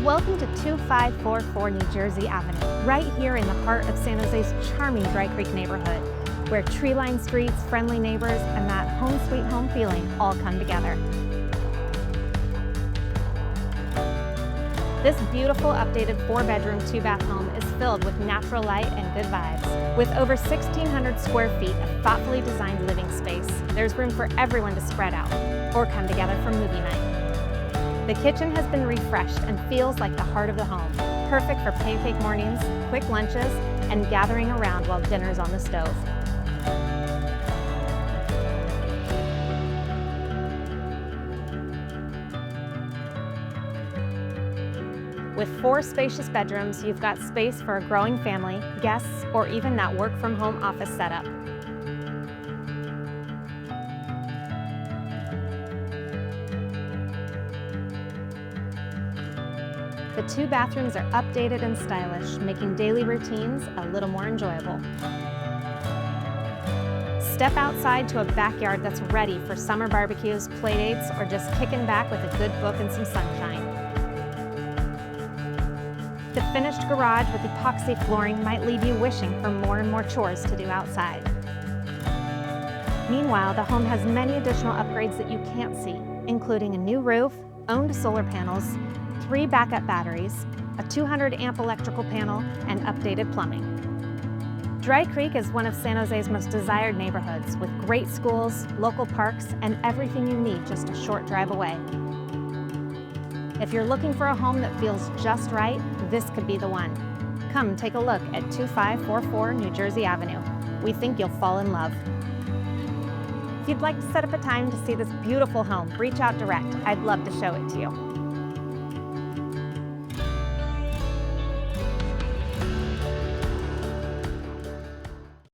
Welcome to 2544 New Jersey Avenue, right here in the heart of San Jose's charming Dry Creek neighborhood, where tree-lined streets, friendly neighbors, and that home sweet home feeling all come together. This beautiful updated 4-bedroom, 2-bath home is filled with natural light and good vibes. With over 1,600 square feet of thoughtfully designed living space, there's room for everyone to spread out or come together for movie night. The kitchen has been refreshed and feels like the heart of the home, perfect for pancake mornings, quick lunches, and gathering around while dinner's on the stove. With 4 spacious bedrooms, you've got space for a growing family, guests, or even that work-from-home office setup. The 2 bathrooms are updated and stylish, making daily routines a little more enjoyable. Step outside to a backyard that's ready for summer barbecues, playdates, or just kicking back with a good book and some sunshine. The finished garage with epoxy flooring might leave you wishing for more and more chores to do outside. Meanwhile, the home has many additional upgrades that you can't see, including a new roof, owned solar panels, 3 backup batteries, a 200-amp electrical panel, and updated plumbing. Dry Creek is one of San Jose's most desired neighborhoods, with great schools, local parks, and everything you need just a short drive away. If you're looking for a home that feels just right, this could be the one. Come take a look at 2544 New Jersey Avenue. We think you'll fall in love. If you'd like to set up a time to see this beautiful home, reach out direct. I'd love to show it to you.